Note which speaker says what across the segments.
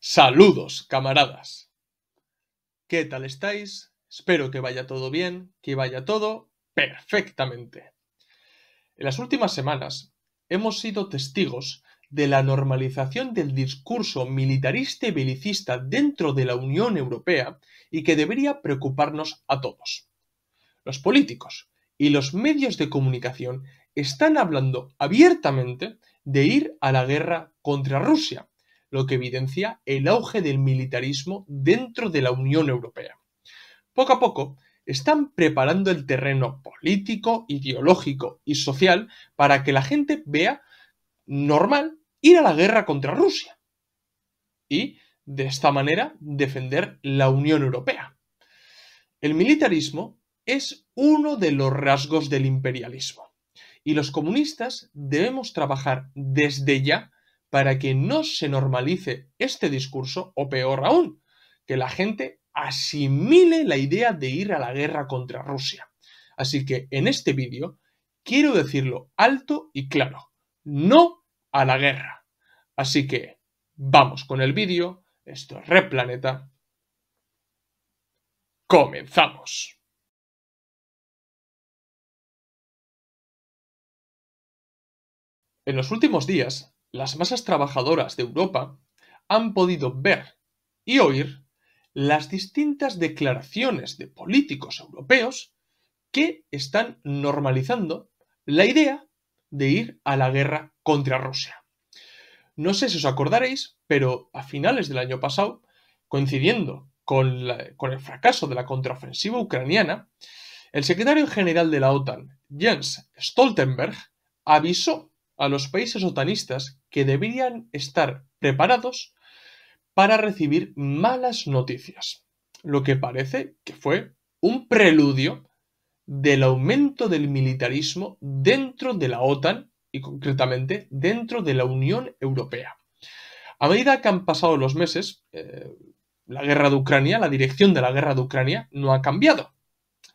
Speaker 1: Saludos, camaradas. ¿Qué tal estáis? Espero que vaya todo bien, que vaya todo perfectamente. En las últimas semanas hemos sido testigos de la normalización del discurso militarista y belicista dentro de la Unión Europea y que debería preocuparnos a todos. Los políticos y los medios de comunicación están hablando abiertamente de ir a la guerra contra Rusia, lo que evidencia el auge del militarismo dentro de la Unión Europea. Poco a poco están preparando el terreno político, ideológico y social para que la gente vea normal ir a la guerra contra Rusia y, de esta manera, defender la Unión Europea. El militarismo es uno de los rasgos del imperialismo y los comunistas debemos trabajar desde ya para que no se normalice este discurso o peor aún, que la gente asimile la idea de ir a la guerra contra Rusia. Así que en este vídeo quiero decirlo alto y claro, no a la guerra. Así que vamos con el vídeo, esto es Red Planeta. ¡Comenzamos! En los últimos días, las masas trabajadoras de Europa han podido ver y oír las distintas declaraciones de políticos europeos que están normalizando la idea de ir a la guerra contra Rusia. No sé si os acordaréis, pero a finales del año pasado, coincidiendo con el fracaso de la contraofensiva ucraniana, el secretario general de la OTAN, Jens Stoltenberg, avisó a los países otanistas que deberían estar preparados para recibir malas noticias, lo que parece que fue un preludio del aumento del militarismo dentro de la OTAN y concretamente dentro de la Unión Europea. A medida que han pasado los meses, la guerra de Ucrania, la dirección de la guerra de Ucrania no ha cambiado.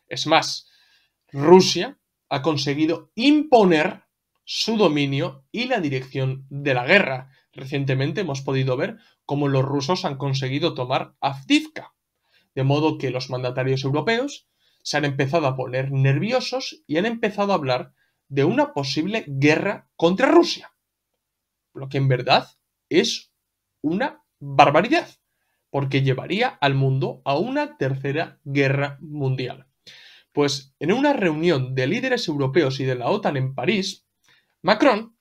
Speaker 1: Es más, Rusia ha conseguido imponer su dominio y la dirección de la guerra. Recientemente hemos podido ver cómo los rusos han conseguido tomar Avdiivka, de modo que los mandatarios europeos se han empezado a poner nerviosos y han empezado a hablar de una posible guerra contra Rusia, lo que en verdad es una barbaridad, porque llevaría al mundo a una tercera guerra mundial. Pues en una reunión de líderes europeos y de la OTAN en París, Macron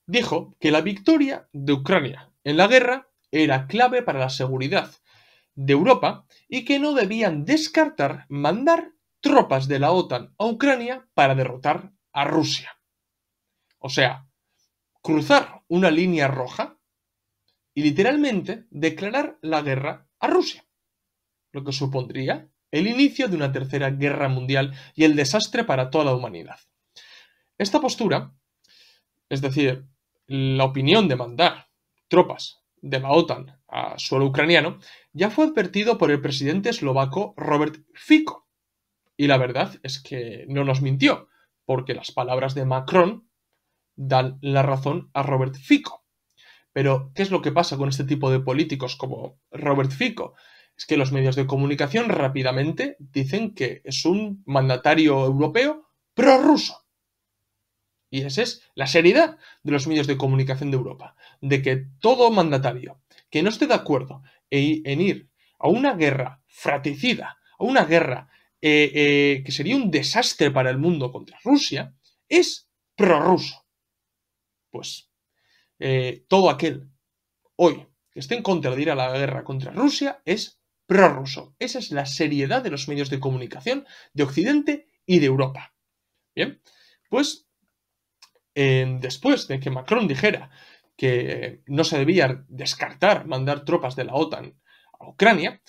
Speaker 1: dijo que la victoria de Ucrania en la guerra era clave para la seguridad de Europa y que no debían descartar mandar tropas de la OTAN a Ucrania para derrotar a Rusia. O sea, cruzar una línea roja y literalmente declarar la guerra a Rusia, lo que supondría el inicio de una tercera guerra mundial y el desastre para toda la humanidad. Esta postura, es decir, la opinión de mandar tropas de la OTAN a suelo ucraniano, ya fue advertido por el presidente eslovaco Robert Fico. Y la verdad es que no nos mintió, porque las palabras de Macron dan la razón a Robert Fico. Pero, ¿qué es lo que pasa con este tipo de políticos como Robert Fico? Es que los medios de comunicación rápidamente dicen que es un mandatario europeo prorruso. Y esa es la seriedad de los medios de comunicación de Europa, de que todo mandatario que no esté de acuerdo en ir a una guerra fratricida, a una guerra que sería un desastre para el mundo contra Rusia, es prorruso. Pues todo aquel hoy que esté en contra de ir a la guerra contra Rusia es prorruso. Esa es la seriedad de los medios de comunicación de Occidente y de Europa. Bien, pues después de que Macron dijera que no se debía descartar mandar tropas de la OTAN a Ucrania,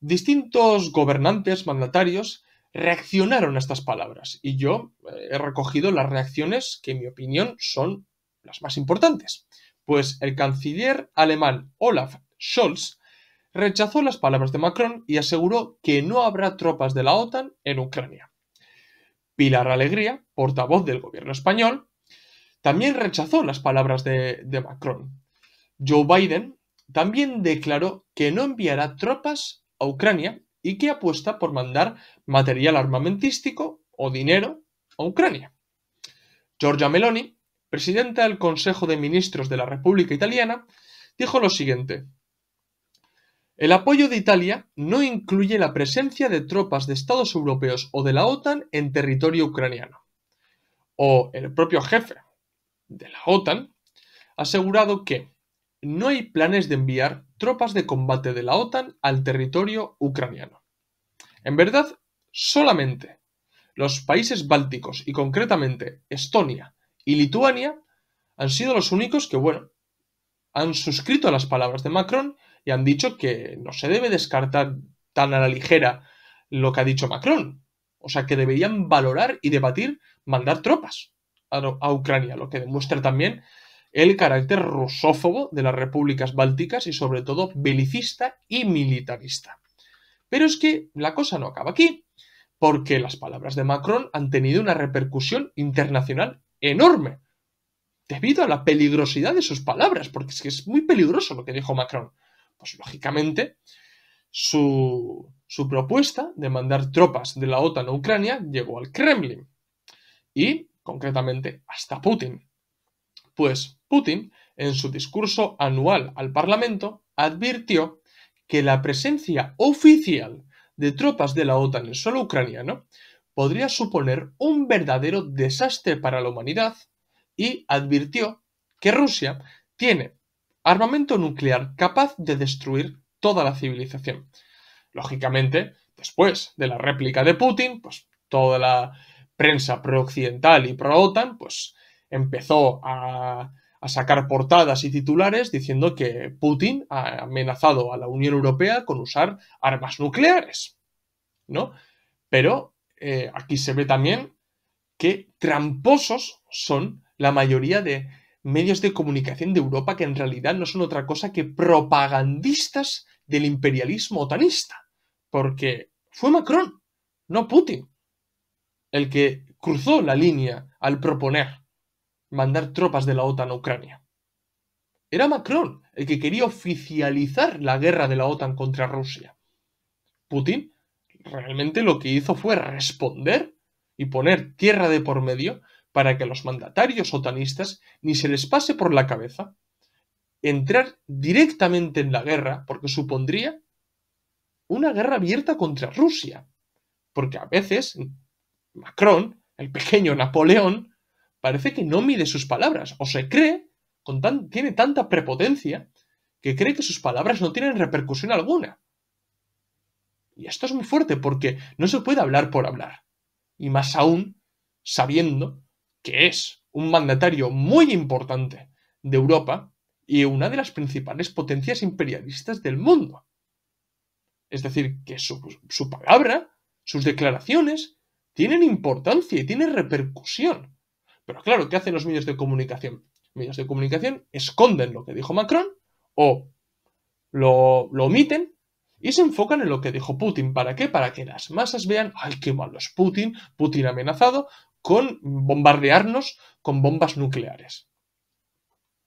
Speaker 1: distintos gobernantes, mandatarios, reaccionaron a estas palabras. Y yo he recogido las reacciones que, en mi opinión, son las más importantes. Pues el canciller alemán Olaf Scholz rechazó las palabras de Macron y aseguró que no habrá tropas de la OTAN en Ucrania. Pilar Alegría, portavoz del gobierno español, también rechazó las palabras de Macron. Joe Biden también declaró que no enviará tropas a Ucrania y que apuesta por mandar material armamentístico o dinero a Ucrania. Giorgia Meloni, presidenta del Consejo de Ministros de la República Italiana, dijo lo siguiente: el apoyo de Italia no incluye la presencia de tropas de Estados europeos o de la OTAN en territorio ucraniano. O el propio jefe de la OTAN ha asegurado que no hay planes de enviar tropas de combate de la OTAN al territorio ucraniano. En verdad, solamente los países bálticos y concretamente Estonia y Lituania han sido los únicos que, han suscrito a las palabras de Macron y han dicho que no se debe descartar tan a la ligera lo que ha dicho Macron. O sea, que deberían valorar y debatir mandar tropas a Ucrania, lo que demuestra también el carácter rusófobo de las repúblicas bálticas y sobre todo belicista y militarista. Pero es que la cosa no acaba aquí, porque las palabras de Macron han tenido una repercusión internacional enorme, debido a la peligrosidad de sus palabras, porque es que es muy peligroso lo que dijo Macron. Pues lógicamente, su propuesta de mandar tropas de la OTAN a Ucrania llegó al Kremlin y, concretamente, hasta Putin. Pues Putin, en su discurso anual al Parlamento, advirtió que la presencia oficial de tropas de la OTAN en suelo ucraniano podría suponer un verdadero desastre para la humanidad y advirtió que Rusia tiene armamento nuclear capaz de destruir toda la civilización. Lógicamente, después de la réplica de Putin, pues toda la prensa pro-occidental y pro-OTAN, pues empezó a sacar portadas y titulares diciendo que Putin ha amenazado a la Unión Europea con usar armas nucleares, ¿no? Pero aquí se ve también que tramposos son la mayoría de medios de comunicación de Europa, que en realidad no son otra cosa que propagandistas del imperialismo otanista, porque fue Macron, no Putin, el que cruzó la línea al proponer mandar tropas de la OTAN a Ucrania. Era Macron el que quería oficializar la guerra de la OTAN contra Rusia. Putin realmente lo que hizo fue responder y poner tierra de por medio para que a los mandatarios otanistas ni se les pase por la cabeza entrar directamente en la guerra, porque supondría una guerra abierta contra Rusia. Porque a veces Macron, el pequeño Napoleón, parece que no mide sus palabras, o se cree, tiene tanta prepotencia, que cree que sus palabras no tienen repercusión alguna. Y esto es muy fuerte porque no se puede hablar por hablar. Y más aún sabiendo que es un mandatario muy importante de Europa y una de las principales potencias imperialistas del mundo. Es decir, que su palabra, sus declaraciones, tienen importancia y tienen repercusión. Pero claro, ¿qué hacen los medios de comunicación? Los medios de comunicación esconden lo que dijo Macron o lo omiten y se enfocan en lo que dijo Putin. ¿Para qué? Para que las masas vean, ¡ay, qué malo es Putin! Putin amenazado con bombardearnos con bombas nucleares.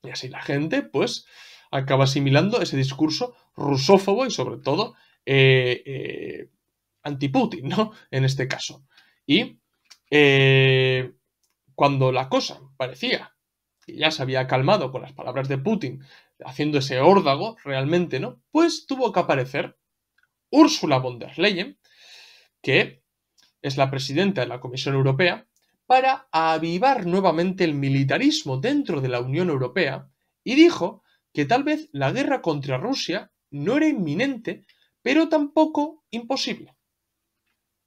Speaker 1: Y así la gente, pues, acaba asimilando ese discurso rusófobo y sobre todo anti-Putin, ¿no? En este caso. Y cuando la cosa parecía que ya se había calmado con las palabras de Putin, haciendo ese órdago realmente, ¿no? Pues tuvo que aparecer Ursula von der Leyen, que es la presidenta de la Comisión Europea, para avivar nuevamente el militarismo dentro de la Unión Europea y dijo que tal vez la guerra contra Rusia no era inminente, pero tampoco imposible.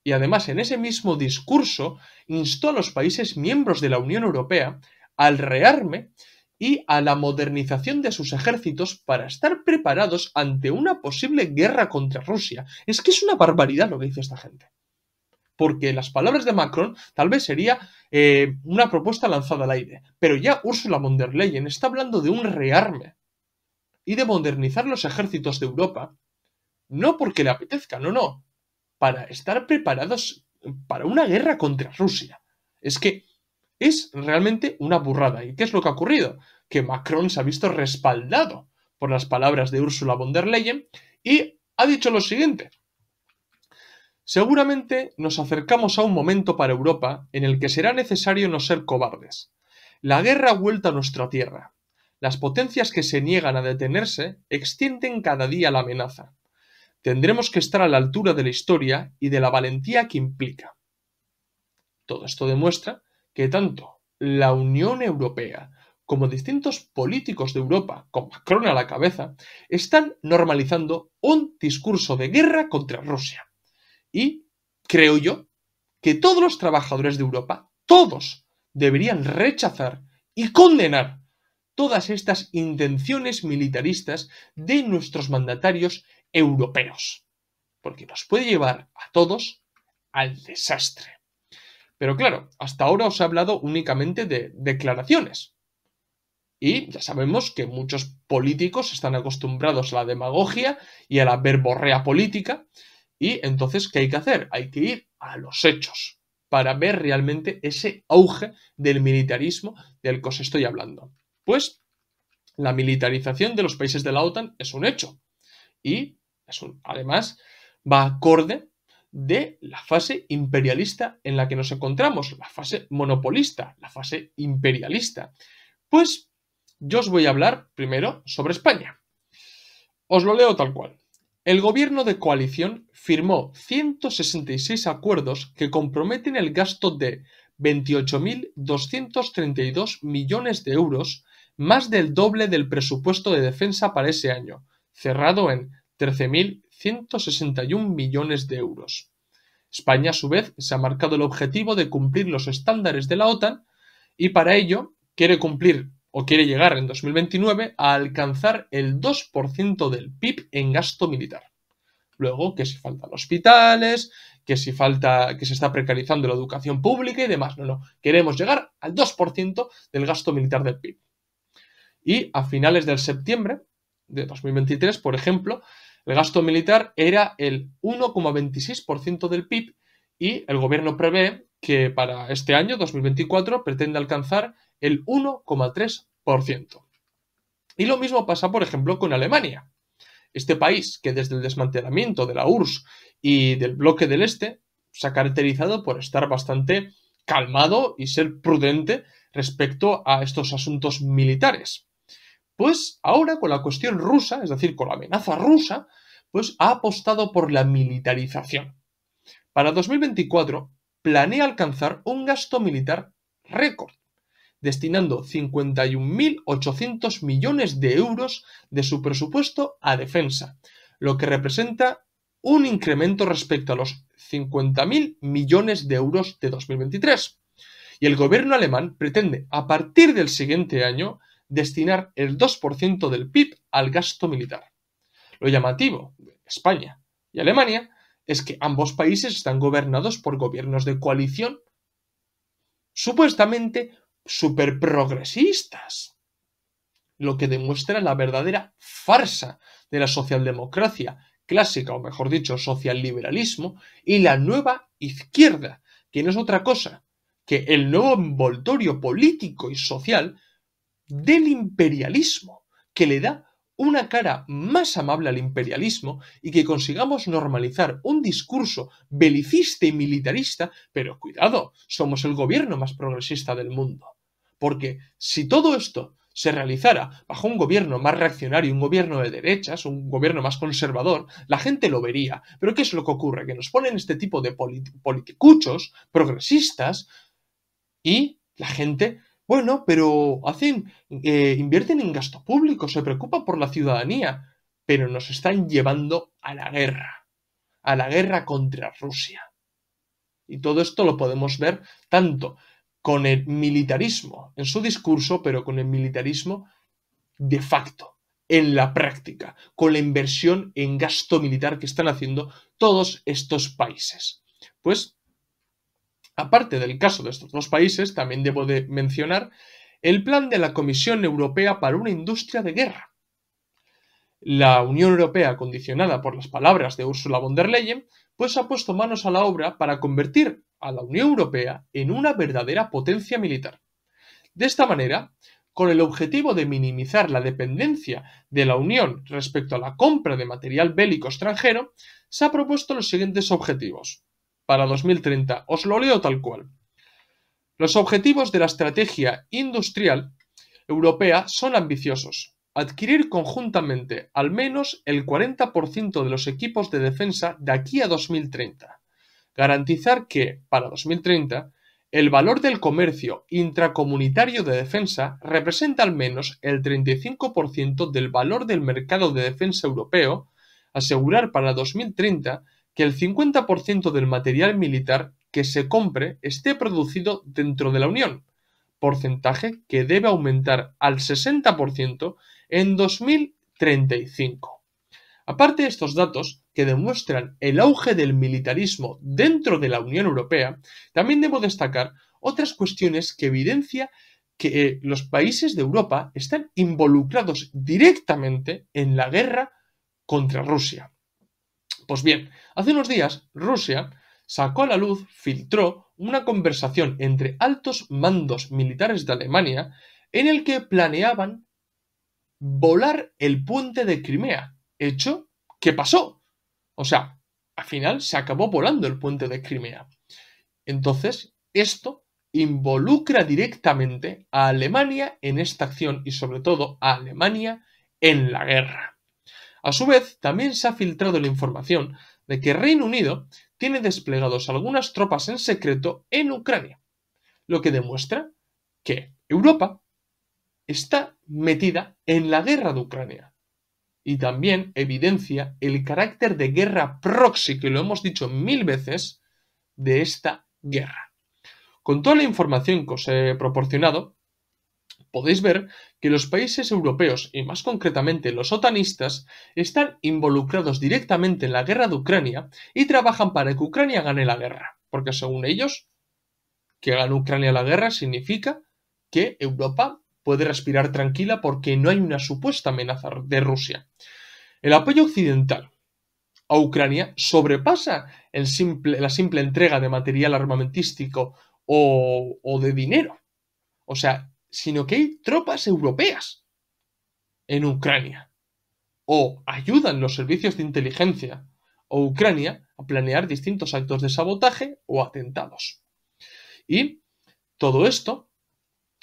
Speaker 1: Y además en ese mismo discurso instó a los países miembros de la Unión Europea al rearme y a la modernización de sus ejércitos para estar preparados ante una posible guerra contra Rusia. Es que es una barbaridad lo que dice esta gente. Porque las palabras de Macron tal vez sería una propuesta lanzada al aire, pero ya Ursula von der Leyen está hablando de un rearme y de modernizar los ejércitos de Europa, no porque le apetezca, no, para estar preparados para una guerra contra Rusia. Es que es realmente una burrada. ¿Y qué es lo que ha ocurrido? Que Macron se ha visto respaldado por las palabras de Ursula von der Leyen y ha dicho lo siguiente: seguramente nos acercamos a un momento para Europa en el que será necesario no ser cobardes. La guerra ha vuelto a nuestra tierra. Las potencias que se niegan a detenerse extienden cada día la amenaza. Tendremos que estar a la altura de la historia y de la valentía que implica. Todo esto demuestra que tanto la Unión Europea como distintos políticos de Europa, con Macron a la cabeza, están normalizando un discurso de guerra contra Rusia. Y creo yo que todos los trabajadores de Europa, todos, deberían rechazar y condenar todas estas intenciones militaristas de nuestros mandatarios europeos, porque nos puede llevar a todos al desastre. Pero claro, hasta ahora os he hablado únicamente de declaraciones. Y ya sabemos que muchos políticos están acostumbrados a la demagogia y a la verborrea política. Y entonces, ¿qué hay que hacer? Hay que ir a los hechos para ver realmente ese auge del militarismo del que os estoy hablando. Pues la militarización de los países de la OTAN es un hecho. Y además va acorde de la fase imperialista en la que nos encontramos, la fase monopolista, la fase imperialista. Pues yo os voy a hablar primero sobre España. Os lo leo tal cual. El gobierno de coalición firmó 166 acuerdos que comprometen el gasto de 28.232 millones de euros, más del doble del presupuesto de defensa para ese año, cerrado en 13.161 millones de euros. España, a su vez, se ha marcado el objetivo de cumplir los estándares de la OTAN y para ello quiere llegar en 2029 a alcanzar el 2% del PIB en gasto militar. Luego, que si faltan hospitales, que se está precarizando la educación pública y demás. No. Queremos llegar al 2% del gasto militar del PIB. Y a finales de septiembre de 2023, por ejemplo, el gasto militar era el 1,26% del PIB y el gobierno prevé que para este año, 2024, pretende alcanzar el 1,3%. Y lo mismo pasa, por ejemplo, con Alemania. Este país, que desde el desmantelamiento de la URSS y del bloque del Este, se ha caracterizado por estar bastante calmado y ser prudente respecto a estos asuntos militares. Pues ahora, con la cuestión rusa, es decir, con la amenaza rusa, pues ha apostado por la militarización. Para 2024 planea alcanzar un gasto militar récord, destinando 51.800 millones de euros de su presupuesto a defensa, lo que representa un incremento respecto a los 50.000 millones de euros de 2023. Y el gobierno alemán pretende, a partir del siguiente año, destinar el 2% del PIB al gasto militar. Lo llamativo de España y Alemania es que ambos países están gobernados por gobiernos de coalición supuestamente superprogresistas, lo que demuestra la verdadera farsa de la socialdemocracia clásica, o mejor dicho, socialliberalismo, y la nueva izquierda, que no es otra cosa que el nuevo envoltorio político y social del imperialismo, que le da una cara más amable al imperialismo y que consigamos normalizar un discurso belicista y militarista, pero cuidado, somos el gobierno más progresista del mundo. Porque si todo esto se realizara bajo un gobierno más reaccionario, un gobierno de derechas, un gobierno más conservador, la gente lo vería. Pero ¿qué es lo que ocurre? Que nos ponen este tipo de politicuchos progresistas y la gente, bueno, pero invierten en gasto público, se preocupan por la ciudadanía, pero nos están llevando a la guerra contra Rusia. Y todo esto lo podemos ver tanto con el militarismo en su discurso, pero con el militarismo de facto, en la práctica, con la inversión en gasto militar que están haciendo todos estos países. Pues, aparte del caso de estos dos países, también debo de mencionar el plan de la Comisión Europea para una industria de guerra. La Unión Europea, condicionada por las palabras de Ursula von der Leyen, pues ha puesto manos a la obra para convertir a la Unión Europea en una verdadera potencia militar. De esta manera, con el objetivo de minimizar la dependencia de la Unión respecto a la compra de material bélico extranjero, se ha propuesto los siguientes objetivos para 2030. Os lo leo tal cual. Los objetivos de la estrategia industrial europea son ambiciosos. Adquirir conjuntamente al menos el 40% de los equipos de defensa de aquí a 2030. Garantizar que, para 2030, el valor del comercio intracomunitario de defensa representa al menos el 35% del valor del mercado de defensa europeo. Asegurar para 2030 que el 50% del material militar que se compre esté producido dentro de la Unión, porcentaje que debe aumentar al 60% en 2035. Aparte de estos datos, que demuestran el auge del militarismo dentro de la Unión Europea, también debo destacar otras cuestiones que evidencian que los países de Europa están involucrados directamente en la guerra contra Rusia. Pues bien, hace unos días Rusia sacó a la luz, filtró una conversación entre altos mandos militares de Alemania en el que planeaban volar el puente de Crimea, hecho que pasó. O sea, al final se acabó volando el puente de Crimea. Entonces, esto involucra directamente a Alemania en esta acción y sobre todo a Alemania en la guerra. A su vez, también se ha filtrado la información de que Reino Unido tiene desplegados algunas tropas en secreto en Ucrania, lo que demuestra que Europa está metida en la guerra de Ucrania. Y también evidencia el carácter de guerra proxy, que lo hemos dicho 1000 veces, de esta guerra. Con toda la información que os he proporcionado, podéis ver que los países europeos, y más concretamente los otanistas, están involucrados directamente en la guerra de Ucrania y trabajan para que Ucrania gane la guerra, porque según ellos, que gane Ucrania la guerra significa que Europa puede respirar tranquila porque no hay una supuesta amenaza de Rusia. El apoyo occidental a Ucrania sobrepasa la simple entrega de material armamentístico o de dinero. O sea, sino que hay tropas europeas en Ucrania. O ayudan los servicios de inteligencia o Ucrania a planear distintos actos de sabotaje o atentados. Y todo esto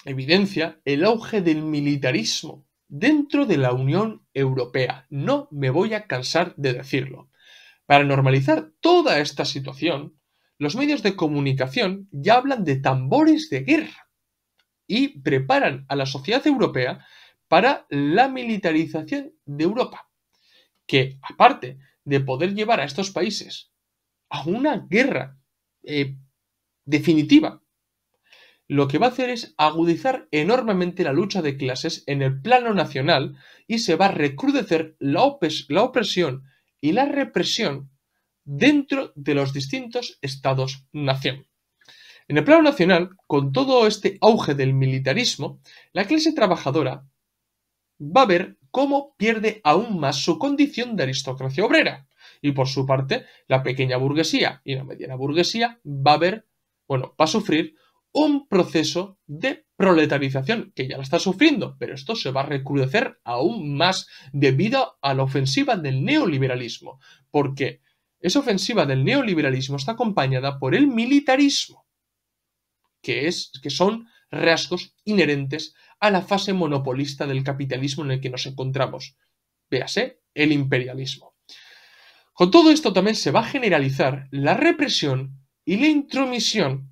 Speaker 1: evidencia el auge del militarismo dentro de la Unión Europea. No me voy a cansar de decirlo. Para normalizar toda esta situación, los medios de comunicación ya hablan de tambores de guerra y preparan a la sociedad europea para la militarización de Europa, que aparte de poder llevar a estos países a una guerra definitiva, lo que va a hacer es agudizar enormemente la lucha de clases en el plano nacional y se va a recrudecer la opresión y la represión dentro de los distintos estados-nación. En el plano nacional, con todo este auge del militarismo, la clase trabajadora va a ver cómo pierde aún más su condición de aristocracia obrera. Y por su parte, la pequeña burguesía y la mediana burguesía va a sufrir un proceso de proletarización, que ya la está sufriendo, pero esto se va a recrudecer aún más debido a la ofensiva del neoliberalismo, porque esa ofensiva del neoliberalismo está acompañada por el militarismo, que son rasgos inherentes a la fase monopolista del capitalismo en el que nos encontramos. Véase, el imperialismo. Con todo esto también se va a generalizar la represión y la intromisión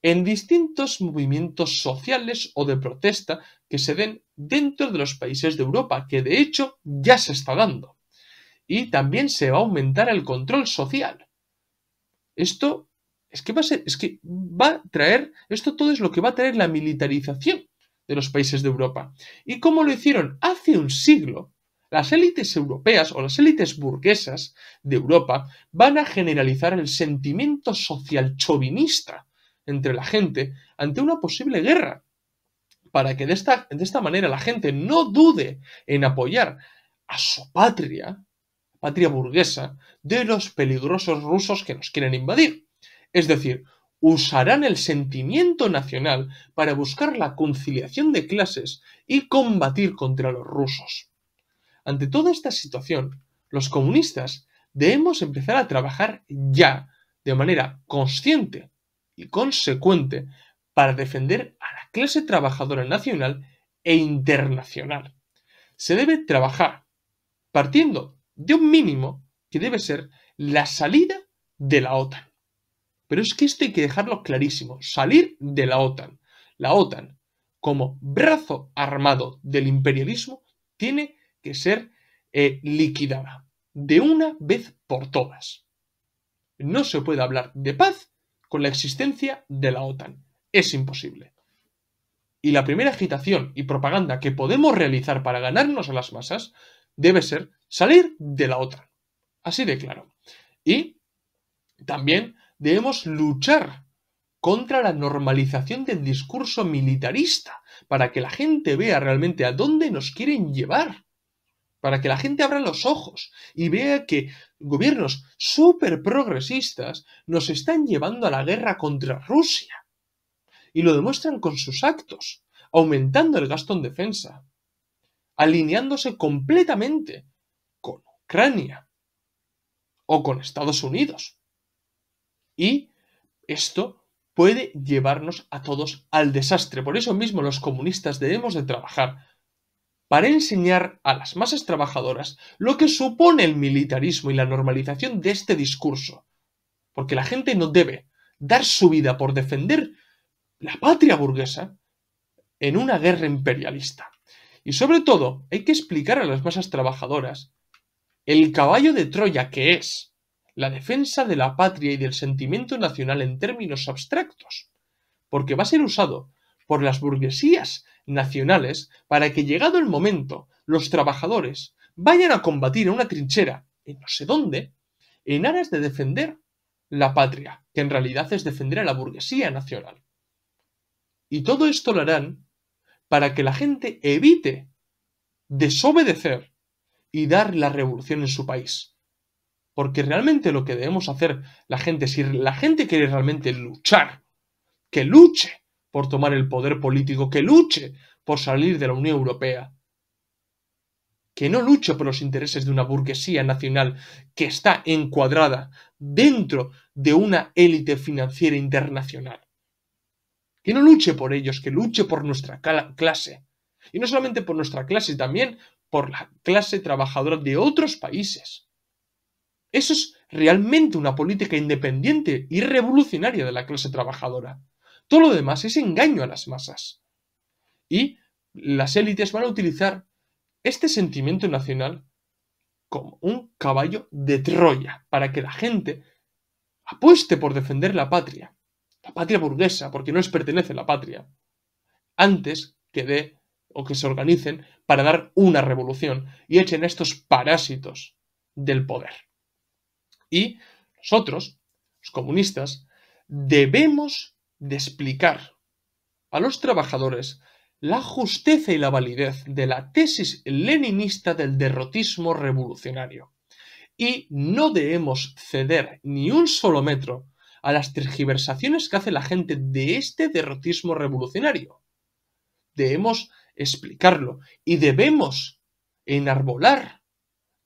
Speaker 1: en distintos movimientos sociales o de protesta que se den dentro de los países de Europa, que de hecho ya se está dando. Y también se va a aumentar el control social. Esto todo es lo que va a traer la militarización de los países de Europa. Y como lo hicieron hace un siglo, las élites europeas o las élites burguesas de Europa van a generalizar el sentimiento social chauvinista entre la gente ante una posible guerra, para que de esta manera la gente no dude en apoyar a su patria burguesa, de los peligrosos rusos que nos quieren invadir. Es decir, usarán el sentimiento nacional para buscar la conciliación de clases y combatir contra los rusos. Ante toda esta situación, los comunistas debemos empezar a trabajar ya, de manera consciente y consecuente, para defender a la clase trabajadora nacional e internacional. Se debe trabajar partiendo de un mínimo que debe ser la salida de la OTAN. Pero es que esto hay que dejarlo clarísimo, salir de la OTAN. La OTAN, como brazo armado del imperialismo, tiene que ser liquidada de una vez por todas. No se puede hablar de paz con la existencia de la OTAN. Es imposible. Y la primera agitación y propaganda que podemos realizar para ganarnos a las masas debe ser salir de la OTAN. Así de claro. Y también debemos luchar contra la normalización del discurso militarista, para que la gente vea realmente a dónde nos quieren llevar, para que la gente abra los ojos y vea que gobiernos súper progresistas nos están llevando a la guerra contra Rusia. Y lo demuestran con sus actos, aumentando el gasto en defensa, alineándose completamente con Ucrania o con Estados Unidos. Y esto puede llevarnos a todos al desastre. Por eso mismo los comunistas debemos de trabajar para enseñar a las masas trabajadoras lo que supone el militarismo y la normalización de este discurso. Porque la gente no debe dar su vida por defender la patria burguesa en una guerra imperialista. Y sobre todo, hay que explicar a las masas trabajadoras el caballo de Troya que es la defensa de la patria y del sentimiento nacional en términos abstractos, porque va a ser usado por las burguesías nacionales para que, llegado el momento, los trabajadores vayan a combatir en una trinchera, en no sé dónde, en aras de defender la patria, que en realidad es defender a la burguesía nacional. Y todo esto lo harán para que la gente evite desobedecer y dar la revolución en su país. Porque realmente lo que debemos hacer la gente, si la gente quiere realmente luchar, que luche por tomar el poder político, que luche por salir de la Unión Europea, que no luche por los intereses de una burguesía nacional que está encuadrada dentro de una élite financiera internacional. Que no luche por ellos, que luche por nuestra clase. Y no solamente por nuestra clase, también por la clase trabajadora de otros países. Eso es realmente una política independiente y revolucionaria de la clase trabajadora. Todo lo demás es engaño a las masas. Y las élites van a utilizar este sentimiento nacional como un caballo de Troya para que la gente apueste por defender la patria burguesa, porque no les pertenece la patria, antes que se organicen para dar una revolución y echen a estos parásitos del poder. Y nosotros, los comunistas, debemos de explicar a los trabajadores la justeza y la validez de la tesis leninista del derrotismo revolucionario. Y no debemos ceder ni un solo metro a las tergiversaciones que hace la gente de este derrotismo revolucionario. Debemos explicarlo y debemos enarbolar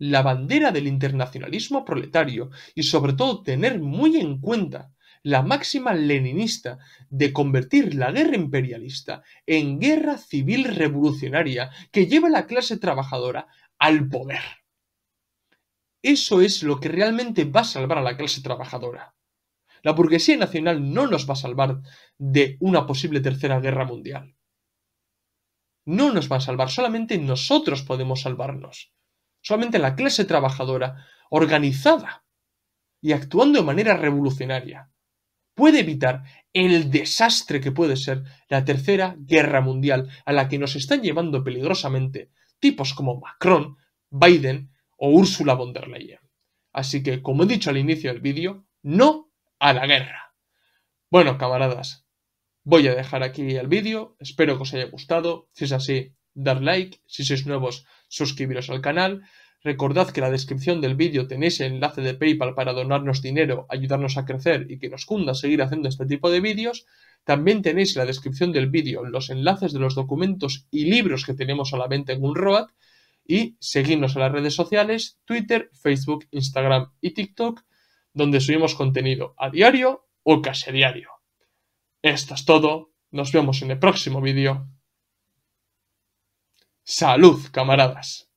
Speaker 1: la bandera del internacionalismo proletario y sobre todo tener muy en cuenta la máxima leninista de convertir la guerra imperialista en guerra civil revolucionaria que lleva a la clase trabajadora al poder. Eso es lo que realmente va a salvar a la clase trabajadora. La burguesía nacional no nos va a salvar de una posible tercera guerra mundial. No nos va a salvar, solamente nosotros podemos salvarnos. Solamente la clase trabajadora, organizada y actuando de manera revolucionaria, puede evitar el desastre que puede ser la tercera guerra mundial a la que nos están llevando peligrosamente tipos como Macron, Biden o Ursula von der Leyen. Así que, como he dicho al inicio del vídeo, no a la guerra. Bueno, camaradas, voy a dejar aquí el vídeo, espero que os haya gustado. Si es así, dar like, si sois nuevos, suscribiros al canal. Recordad que en la descripción del vídeo tenéis el enlace de PayPal para donarnos dinero, ayudarnos a crecer y que nos cunda seguir haciendo este tipo de vídeos. También tenéis en la descripción del vídeo los enlaces de los documentos y libros que tenemos a la venta en Unroad. Y seguidnos en las redes sociales, Twitter, Facebook, Instagram y TikTok, donde subimos contenido a diario o casi a diario. Esto es todo. Nos vemos en el próximo vídeo. ¡Salud, camaradas!